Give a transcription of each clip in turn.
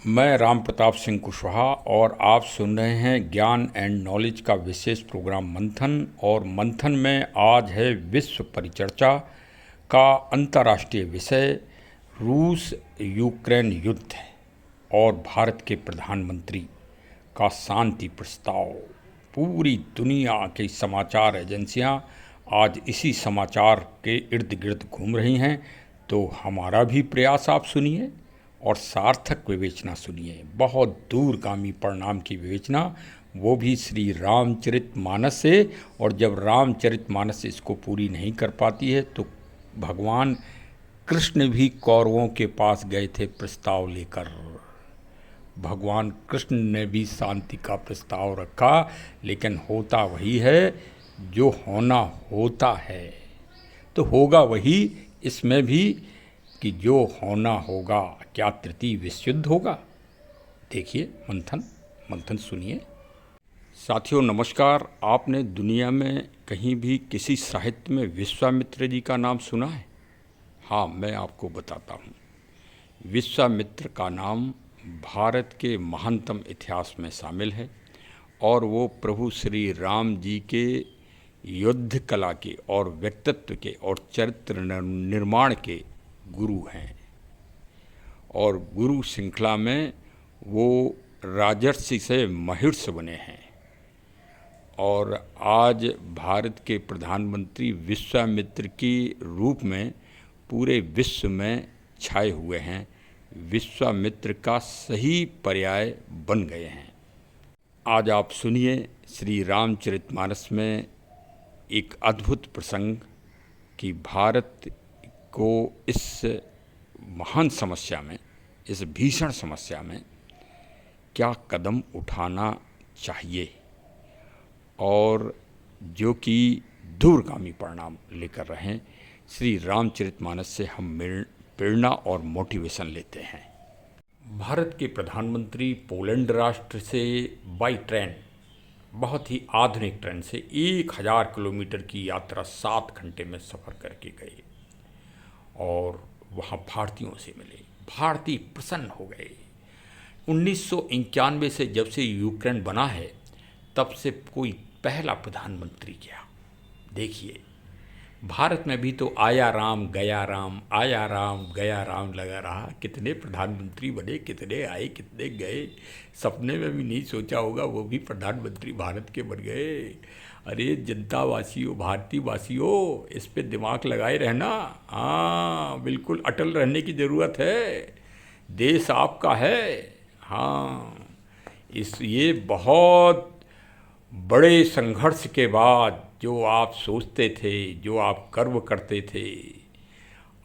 मैं राम प्रताप सिंह कुशवाहा और आप सुन रहे हैं ज्ञान एंड नॉलेज का विशेष प्रोग्राम मंथन। और मंथन में आज है विश्व परिचर्चा का अंतर्राष्ट्रीय विषय रूस यूक्रेन युद्ध और भारत के प्रधानमंत्री का शांति प्रस्ताव। पूरी दुनिया की समाचार एजेंसियां आज इसी समाचार के इर्द गिर्द घूम रही हैं, तो हमारा भी प्रयास आप सुनिए और सार्थक विवेचना सुनिए, बहुत दूरगामी परिणाम की विवेचना, वो भी श्री रामचरितमानस से। और जब रामचरितमानस इसको पूरी नहीं कर पाती है तो भगवान कृष्ण भी कौरवों के पास गए थे प्रस्ताव लेकर। भगवान कृष्ण ने भी शांति का प्रस्ताव रखा, लेकिन होता वही है जो होना होता है, तो होगा वही इसमें भी कि जो होना होगा। क्या तृतीय विश्व युद्ध होगा? देखिए मंथन सुनिए। साथियों नमस्कार। आपने दुनिया में कहीं भी किसी साहित्य में विश्वामित्र जी का नाम सुना है? हाँ, मैं आपको बताता हूँ। विश्वामित्र का नाम भारत के महानतम इतिहास में शामिल है और वो प्रभु श्री राम जी के युद्ध कला के और व्यक्तित्व के और चरित्र निर्माण के गुरु हैं। और गुरु श्रृंखला में वो राजर्षि से महिर्ष बने हैं और आज भारत के प्रधानमंत्री विश्वामित्र की रूप में पूरे विश्व में छाए हुए हैं। विश्वामित्र का सही पर्याय बन गए हैं। आज आप सुनिए श्री रामचरितमानस में एक अद्भुत प्रसंग कि भारत को इस महान समस्या में, इस भीषण समस्या में क्या कदम उठाना चाहिए और जो कि दूरगामी परिणाम लेकर रहें। श्री रामचरितमानस से हम प्रेरणा और मोटिवेशन लेते हैं। भारत के प्रधानमंत्री पोलैंड राष्ट्र से बाई ट्रेन, बहुत ही आधुनिक ट्रेन से 1000 किलोमीटर की यात्रा 7 घंटे में सफ़र करके गए और वहाँ भारतीयों से मिले। भारतीय प्रसन्न हो गए। 1991 से जब से यूक्रेन बना है तब से कोई पहला प्रधानमंत्री क्या। देखिए, भारत में भी तो आया राम गया राम, आया राम गया राम लगा रहा। कितने प्रधानमंत्री बने, कितने आए कितने गए। सपने में भी नहीं सोचा होगा वो भी प्रधानमंत्री भारत के बन गए। अरे जनता वासियों, भारतीय वासियों, इस पे दिमाग लगाए रहना। हाँ, बिल्कुल अटल रहने की ज़रूरत है। देश आपका है। हाँ, ये बहुत बड़े संघर्ष के बाद जो आप सोचते थे, जो आप गर्व करते थे,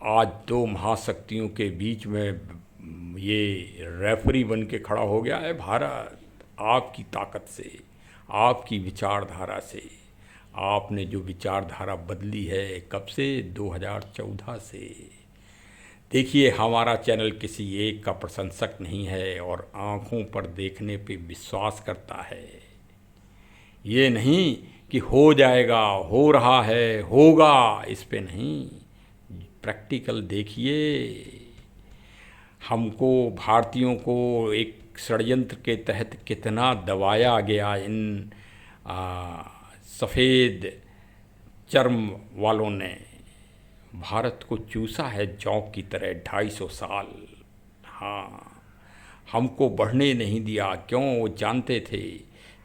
आज 2 महाशक्तियों के बीच में ये रेफरी बन के खड़ा हो गया है भारत। आपकी ताकत से, आपकी विचारधारा से। आपने जो विचारधारा बदली है, कब से? 2014 से। देखिए, हमारा चैनल किसी एक का प्रशंसक नहीं है और आँखों पर देखने पे विश्वास करता है। ये नहीं कि हो जाएगा, हो रहा है, होगा, इस पे नहीं। प्रैक्टिकल देखिए। हमको भारतीयों को एक षड्यंत्र के तहत कितना दबाया गया इन सफ़ेद चर्म वालों ने। भारत को चूसा है जौं की तरह 250 साल। हाँ, हमको बढ़ने नहीं दिया। क्यों? वो जानते थे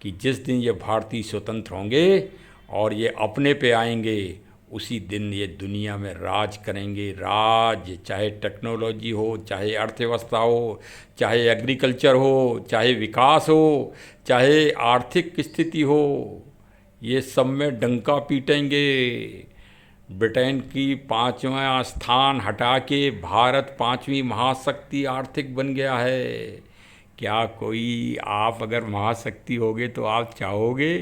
कि जिस दिन ये भारतीय स्वतंत्र होंगे और ये अपने पे आएंगे, उसी दिन ये दुनिया में राज करेंगे। राज, चाहे टेक्नोलॉजी हो, चाहे अर्थव्यवस्था हो, चाहे एग्रीकल्चर हो, चाहे विकास हो, चाहे आर्थिक स्थिति हो, ये सब में डंका पीटेंगे। ब्रिटेन की 5वां स्थान हटा के भारत 5वीं महाशक्ति आर्थिक बन गया है। क्या कोई, आप अगर महाशक्ति होगे तो आप चाहोगे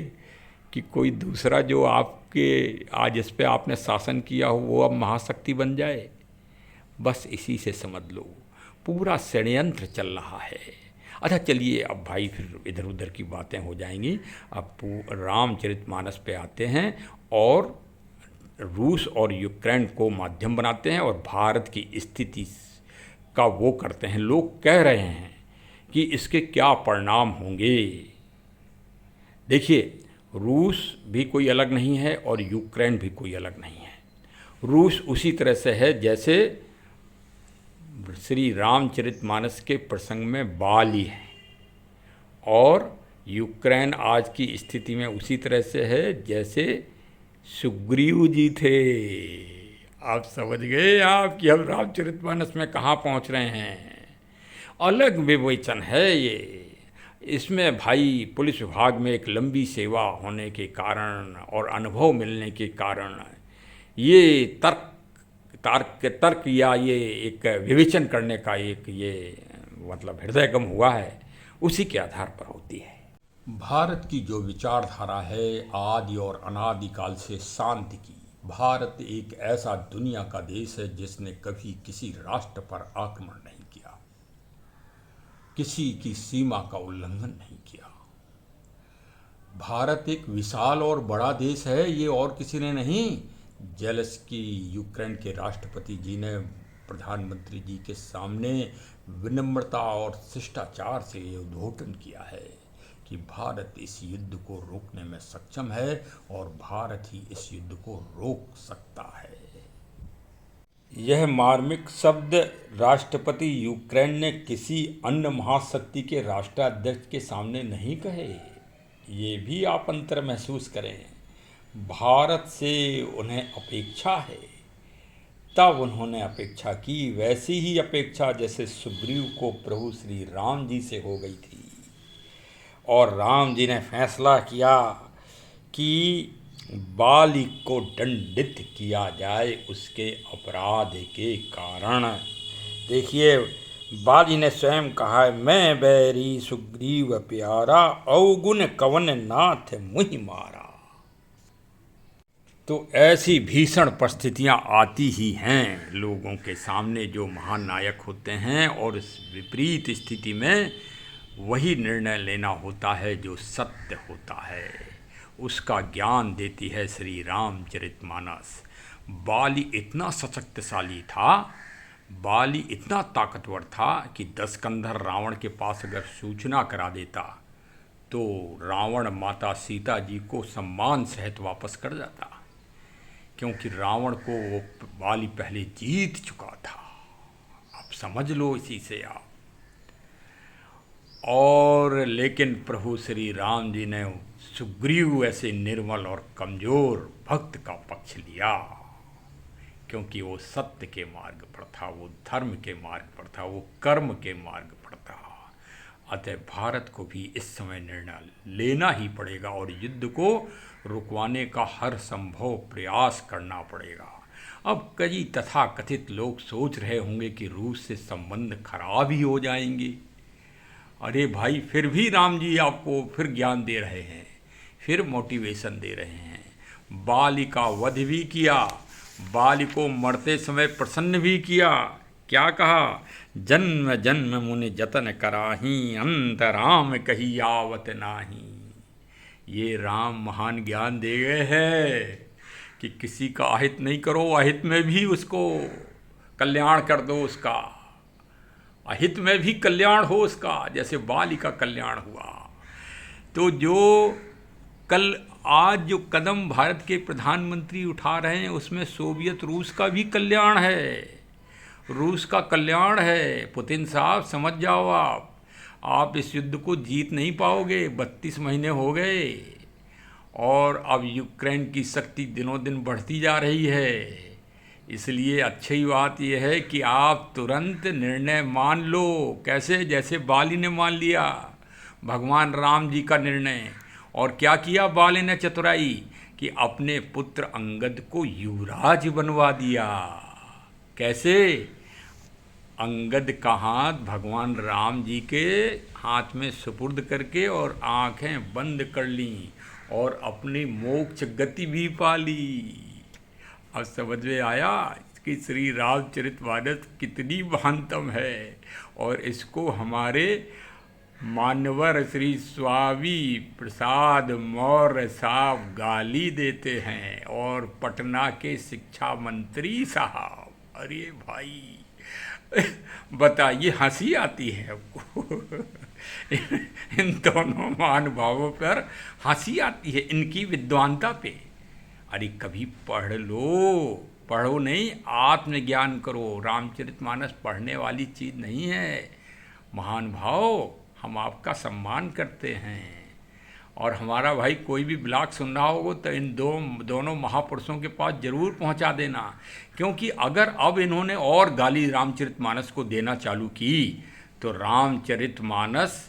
कि कोई दूसरा जो आपके आज इस पे आपने शासन किया हो वो अब महाशक्ति बन जाए? बस इसी से समझ लो पूरा षड्यंत्र चल रहा है। अच्छा चलिए, अब भाई फिर इधर उधर की बातें हो जाएंगी। अब रामचरितमानस पे आते हैं और रूस और यूक्रेन को माध्यम बनाते हैं और भारत की स्थिति का वो करते हैं। लोग कह रहे हैं कि इसके क्या परिणाम होंगे। देखिए, रूस भी कोई अलग नहीं है और यूक्रेन भी कोई अलग नहीं है। रूस उसी तरह से है जैसे श्री रामचरितमानस के प्रसंग में बाली है, और यूक्रेन आज की स्थिति में उसी तरह से है जैसे सुग्रीव जी थे। आप समझ गए आप कि हम रामचरितमानस में कहाँ पहुँच रहे हैं। अलग विवेचन है ये। इसमें भाई पुलिस विभाग में एक लंबी सेवा होने के कारण और अनुभव मिलने के कारण ये तर्क या ये एक विवेचन करने का एक ये मतलब हृदयगम हुआ है, उसी के आधार पर होती है। भारत की जो विचारधारा है आदि और अनादिकाल से शांति की। भारत एक ऐसा दुनिया का देश है जिसने कभी किसी राष्ट्र पर आक्रमण नहीं किया, किसी की सीमा का उल्लंघन नहीं किया। भारत एक विशाल और बड़ा देश है, ये और किसी ने नहीं। जेलेंस्की यूक्रेन के राष्ट्रपति जी ने प्रधानमंत्री जी के सामने विनम्रता और शिष्टाचार से ये उद्घोषण किया है कि भारत इस युद्ध को रोकने में सक्षम है और भारत ही इस युद्ध को रोक सकता है। यह मार्मिक शब्द राष्ट्रपति यूक्रेन ने किसी अन्य महाशक्ति के राष्ट्राध्यक्ष के सामने नहीं कहे। ये भी आप अंतर महसूस करें। भारत से उन्हें अपेक्षा है, तब उन्होंने अपेक्षा की, वैसी ही अपेक्षा जैसे सुग्रीव को प्रभु श्री राम जी से हो गई थी। और राम जी ने फैसला किया कि बाली को दंडित किया जाए उसके अपराध के कारण। देखिए, बाली ने स्वयं कहा है, मैं बैरी सुग्रीव प्यारा, अवगुण कवन नाथ मुहि मारा। तो ऐसी भीषण परिस्थितियां आती ही हैं लोगों के सामने जो महान नायक होते हैं, और इस विपरीत स्थिति में वही निर्णय लेना होता है जो सत्य होता है। उसका ज्ञान देती है श्री रामचरितमानस। बाली इतना सशक्तिशाली था, बाली इतना ताकतवर था कि दशकंधर रावण के पास अगर सूचना करा देता तो रावण माता सीता जी को सम्मान सहित वापस कर जाता, क्योंकि रावण को वो बाली पहले जीत चुका था। आप समझ लो इसी से आप। और लेकिन प्रभु श्री राम जी ने सुग्रीव ऐसे निर्मल और कमज़ोर भक्त का पक्ष लिया, क्योंकि वो सत्य के मार्ग पर था, वो धर्म के मार्ग पर था, वो कर्म के मार्ग पर था। अतः भारत को भी इस समय निर्णय लेना ही पड़ेगा और युद्ध को रुकवाने का हर संभव प्रयास करना पड़ेगा। अब कई तथाकथित लोग सोच रहे होंगे कि रूस से संबंध खराब ही हो जाएंगे। अरे भाई, फिर भी राम जी आपको फिर ज्ञान दे रहे हैं, फिर मोटिवेशन दे रहे हैं। बाली का वध भी किया, बाली को मरते समय प्रसन्न भी किया। क्या कहा, जन्म जन्म मुनि जतन कराही, अंत राम कही आवत नाही। ये राम महान ज्ञान दे गए हैं कि किसी का अहित नहीं करो, अहित में भी उसको कल्याण कर दो, उसका अहित में भी कल्याण हो उसका, जैसे बाली का कल्याण हुआ। तो जो कल आज जो कदम भारत के प्रधानमंत्री उठा रहे हैं उसमें सोवियत रूस का भी कल्याण है, रूस का कल्याण है। पुतिन साहब समझ जाओ, आप इस युद्ध को जीत नहीं पाओगे। 32 महीने हो गए और अब यूक्रेन की शक्ति दिनों दिन बढ़ती जा रही है। इसलिए अच्छी बात यह है कि आप तुरंत निर्णय मान लो। कैसे, जैसे बाली ने मान लिया भगवान राम जी का निर्णय। और क्या किया बाली ने चतुराई कि अपने पुत्र अंगद को युवराज बनवा दिया। कैसे, अंगद का हाथ भगवान राम जी के हाथ में सुपुर्द करके और आंखें बंद कर ली और अपनी मोक्ष गति भी पा ली। अब समझ में आया कि श्री रामचरितमानस कितनी महानतम है। और इसको हमारे मान्यवर श्री स्वामी प्रसाद मौर्य साहब गाली देते हैं, और पटना के शिक्षा मंत्री साहब। अरे भाई, बताइए, हंसी आती है आपको। इन दोनों महानुभावों पर हंसी आती है, इनकी विद्वानता पे। अरे कभी पढ़ लो, पढ़ो नहीं, आत्मज्ञान करो। रामचरितमानस पढ़ने वाली चीज़ नहीं है। महानुभाव, हम आपका सम्मान करते हैं। और हमारा भाई कोई भी ब्लॉग सुन रहा होगा तो इन दोनों महापुरुषों के पास जरूर पहुंचा देना, क्योंकि अगर अब इन्होंने और गाली रामचरितमानस को देना चालू की तो रामचरितमानस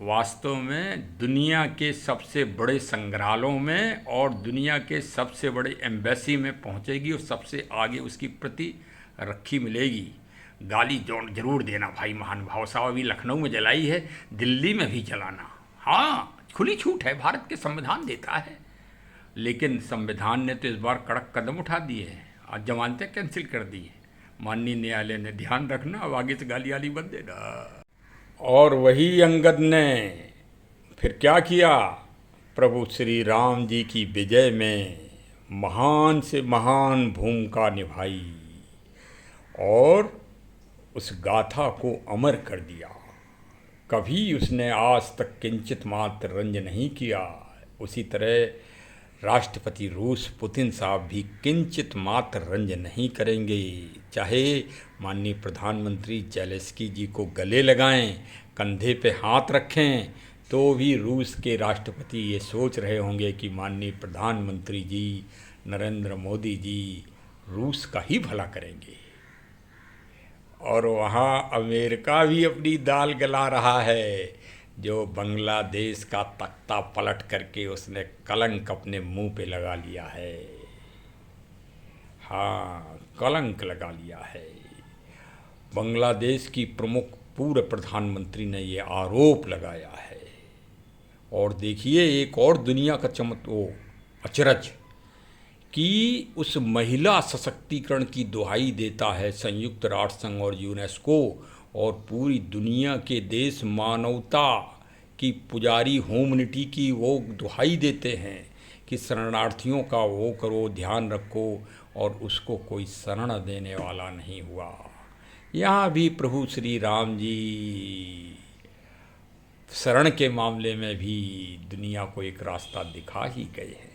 वास्तव में दुनिया के सबसे बड़े संग्रहालयों में और दुनिया के सबसे बड़े एम्बेसी में पहुंचेगी और सबसे आगे उसकी प्रति रखी मिलेगी। गाली जरूर देना भाई महानुभाव साहब। अभी लखनऊ में जलाई है, दिल्ली में भी जलाना, हाँ खुली छूट है, भारत के संविधान देता है। लेकिन संविधान ने तो इस बार कड़क कदम उठा दिए हैं, आज जमानतें कैंसिल कर दी हैं। माननीय न्यायालय ने ध्यान रखना, अब आगे से गाली वाली मत देना। और वही अंगद ने फिर क्या किया, प्रभु श्री राम जी की विजय में महान से महान भूमिका निभाई और उस गाथा को अमर कर दिया। कभी उसने आज तक किंचित मात्र रंज नहीं किया। उसी तरह राष्ट्रपति रूस पुतिन साहब भी किंचित मात्र रंज नहीं करेंगे। चाहे माननीय प्रधानमंत्री जेलेंस्की जी को गले लगाएं, कंधे पे हाथ रखें, तो भी रूस के राष्ट्रपति ये सोच रहे होंगे कि माननीय प्रधानमंत्री जी नरेंद्र मोदी जी रूस का ही भला करेंगे। और वहाँ अमेरिका भी अपनी दाल गला रहा है, जो बांग्लादेश का तख्ता पलट करके उसने कलंक अपने मुंह पे लगा लिया है। हाँ, कलंक लगा लिया है। बांग्लादेश की प्रमुख पूर्व प्रधानमंत्री ने ये आरोप लगाया है। और देखिए, एक और दुनिया का अचरज कि उस महिला सशक्तिकरण की दुहाई देता है संयुक्त राष्ट्र संघ और यूनेस्को, और पूरी दुनिया के देश मानवता की पुजारी ह्यूमैनिटी की वो दुहाई देते हैं कि शरणार्थियों का वो करो, ध्यान रखो, और उसको कोई शरण देने वाला नहीं हुआ। यहाँ भी प्रभु श्री राम जी शरण के मामले में भी दुनिया को एक रास्ता दिखा ही गए हैं।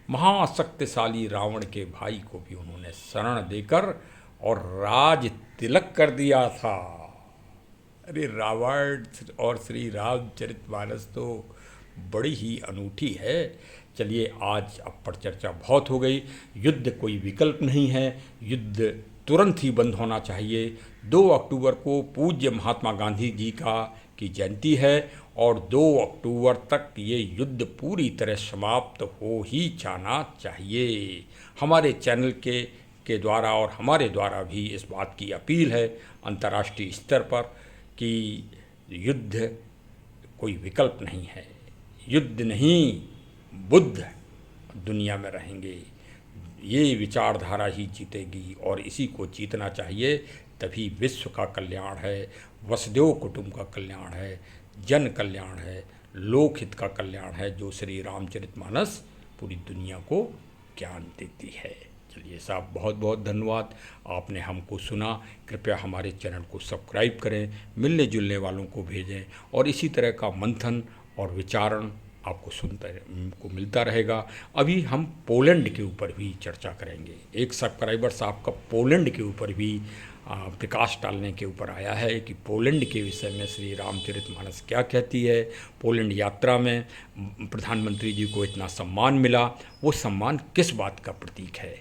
महाशक्तिशाली रावण के भाई को भी उन्होंने शरण देकर और राज तिलक कर दिया था। अरे रावण और श्री रामचरितमानस तो बड़ी ही अनूठी है। चलिए, आज अब पर चर्चा बहुत हो गई। युद्ध कोई विकल्प नहीं है, युद्ध तुरंत ही बंद होना चाहिए। 2 अक्टूबर को पूज्य महात्मा गांधी जी की जयंती है और 2 अक्टूबर तक ये युद्ध पूरी तरह समाप्त हो ही जाना चाहिए। हमारे चैनल के द्वारा और हमारे द्वारा भी इस बात की अपील है अंतर्राष्ट्रीय स्तर पर कि युद्ध कोई विकल्प नहीं है। युद्ध नहीं, बुद्ध दुनिया में रहेंगे, ये विचारधारा ही जीतेगी और इसी को जीतना चाहिए। तभी विश्व का कल्याण है, वसुधैव कुटुंब का कल्याण है, जन कल्याण है, लोकहित का कल्याण है, जो श्री रामचरितमानस पूरी दुनिया को ज्ञान देती है। चलिए साहब, बहुत बहुत धन्यवाद, आपने हमको सुना। कृपया हमारे चैनल को सब्सक्राइब करें, मिलने जुलने वालों को भेजें और इसी तरह का मंथन और विचारण आपको मिलता रहेगा। अभी हम पोलैंड के ऊपर भी चर्चा करेंगे। एक सब्सक्राइबर साहब का पोलैंड के ऊपर भी प्रकाश डालने के ऊपर आया है कि पोलैंड के विषय में श्री रामचरितमानस क्या कहती है। पोलैंड यात्रा में प्रधानमंत्री जी को इतना सम्मान मिला, वो सम्मान किस बात का प्रतीक है?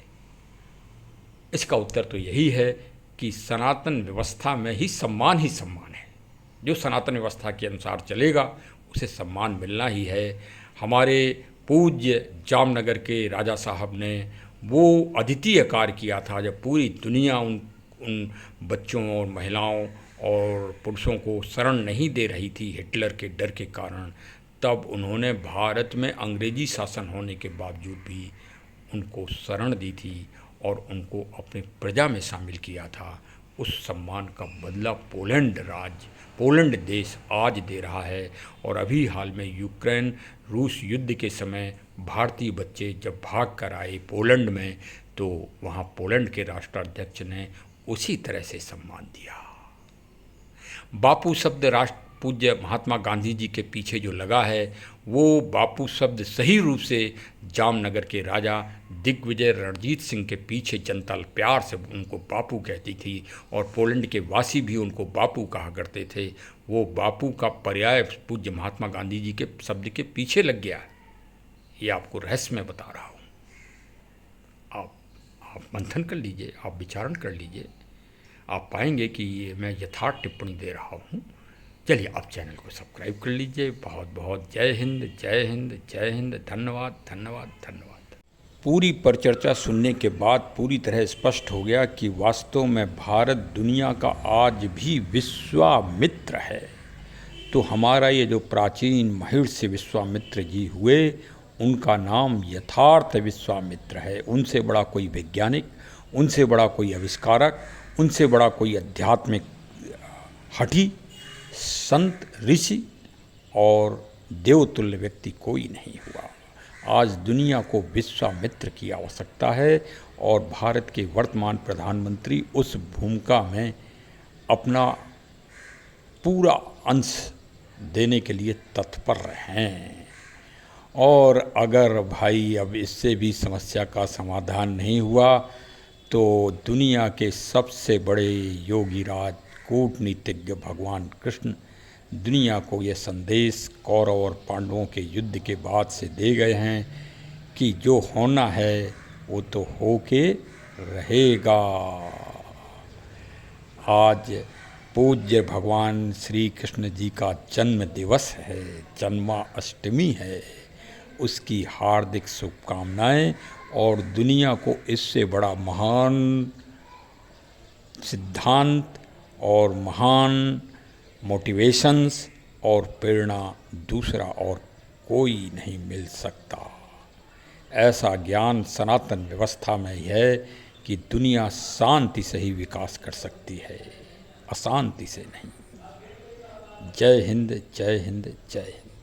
इसका उत्तर तो यही है कि सनातन व्यवस्था में ही सम्मान है। जो सनातन व्यवस्था के अनुसार चलेगा उसे सम्मान मिलना ही है। हमारे पूज्य जामनगर के राजा साहब ने वो अद्वितीय कार्य किया था, जब पूरी दुनिया उन बच्चों और महिलाओं और पुरुषों को शरण नहीं दे रही थी हिटलर के डर के कारण, तब उन्होंने भारत में अंग्रेजी शासन होने के बावजूद भी उनको शरण दी थी और उनको अपनी प्रजा में शामिल किया था। उस सम्मान का बदला पोलैंड देश आज दे रहा है। और अभी हाल में यूक्रेन रूस युद्ध के समय भारतीय बच्चे जब भाग कर आए पोलैंड में, तो वहाँ पोलैंड के राष्ट्राध्यक्ष ने उसी तरह से सम्मान दिया। बापू शब्द राष्ट्र पूज्य महात्मा गांधी जी के पीछे जो लगा है, वो बापू शब्द सही रूप से जामनगर के राजा दिग्विजय रणजीत सिंह के पीछे जनता प्यार से उनको बापू कहती थी और पोलैंड के वासी भी उनको बापू कहा करते थे। वो बापू का पर्याय पूज्य महात्मा गांधी जी के शब्द के पीछे लग गया। ये आपको रहस्य में बता रहा हूँ। आप मंथन कर लीजिए, आप विचारण कर लीजिए, आप पाएंगे कि ये मैं यथार्थ टिप्पणी दे रहा हूँ। चलिए आप चैनल को सब्सक्राइब कर लीजिए। बहुत बहुत जय हिंद, जय हिंद, जय हिंद। धन्यवाद, धन्यवाद, धन्यवाद। पूरी परिचर्चा सुनने के बाद पूरी तरह स्पष्ट हो गया कि वास्तव में भारत दुनिया का आज भी विश्वामित्र है। तो हमारा ये जो प्राचीन महर्षि विश्वामित्र जी हुए, उनका नाम यथार्थ विश्वामित्र है। उनसे बड़ा कोई वैज्ञानिक, उनसे बड़ा कोई आविष्कारक, उनसे बड़ा कोई आध्यात्मिक हठी संत, ऋषि और देवतुल्य व्यक्ति कोई नहीं हुआ। आज दुनिया को विश्वामित्र की आवश्यकता है और भारत के वर्तमान प्रधानमंत्री उस भूमिका में अपना पूरा अंश देने के लिए तत्पर हैं। और अगर भाई अब इससे भी समस्या का समाधान नहीं हुआ तो दुनिया के सबसे बड़े योगीराज कूटनीतिज्ञ भगवान कृष्ण दुनिया को ये संदेश कौरव और पांडवों के युद्ध के बाद से दे गए हैं कि जो होना है वो तो होके रहेगा। आज पूज्य भगवान श्री कृष्ण जी का जन्म दिवस है, जन्माष्टमी है। उसकी हार्दिक शुभकामनाएं और दुनिया को इससे बड़ा महान सिद्धांत और महान मोटिवेशंस और प्रेरणा दूसरा और कोई नहीं मिल सकता। ऐसा ज्ञान सनातन व्यवस्था में ही है कि दुनिया शांति से ही विकास कर सकती है, अशांति से नहीं। जय हिंद, जय हिंद, जय हिंद।